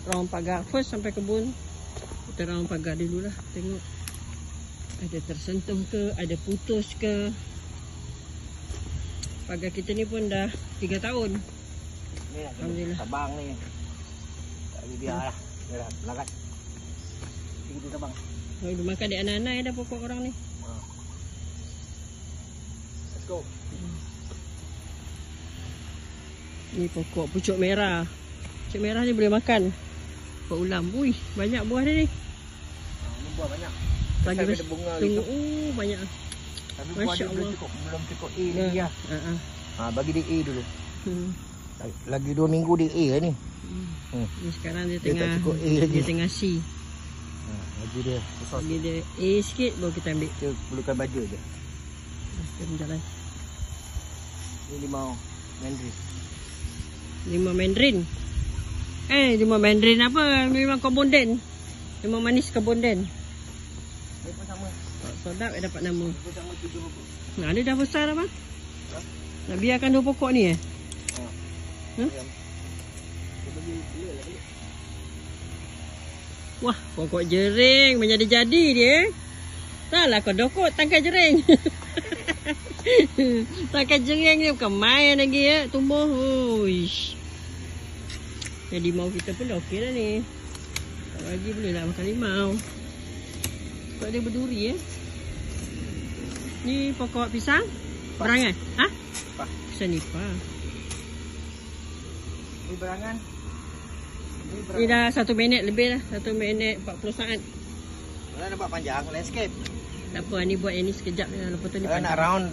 round pagar. First sampai kebun, kita round pagar dulu lah. Tengok ada tersentuh ke, ada putus ke. Pagar kita ni pun dah 3 tahun. Ni nak Alhamdulillah. Sabang ni. Tak boleh biarlah. Biarlah larat. Kita sabang. Oh, dia makan di anak-anak dah pokok orang ni. Let's go. Ni pokok pucuk merah. Pucuk merah ni boleh makan. Buat ulam. Ui, banyak buah dia ni. Ni buah banyak. Lagi ada bunga tunggu. gitu. Banyak. Tapi Masya buah dia Allah. belum cukup A lagi lah. Bagi dia A dulu. Hmm. Lagi 2 minggu dia A lah ni. Ni sekarang dia Dia tengah tak cukup A lagi. dia tengah C. Lagi dia besar. Bagi dia A sikit baru kita ambil. Kita perlukan baju je. Kita jalan. Ni limau Mandarin. Limau Mandarin. Limau Mandarin apa? Memang Kabonden. Limau manis Kabonden. Dia pun sama. Sedap dapat nama. Dia pun sama 7 pokok. Nah, dia dah besar dah bang. Nak biarkan 2 pokok ni Dia bagi clear lah balik. Wah, pokok jering menjadi-jadi dia. Taklah kau dokot tangkai jering. Tangkai jering ni bukan main lagi ya, tumbuh. Uish. Jadi limau kita pun dah okey dah ni. Tak lagi boleh nak makan limau. Sebab dia berduri ya. Ni pokok pisang? Berangan? Ha? Nipah. Pisang nipah. Ni berangan. Ni dah 1 minit lebih dah. 1 minit 40 saat. Kalau nak buat panjang landscape. Tak apa, ni buat yang ni sekejap je. Lepas tu ni Kalau nak panjang. round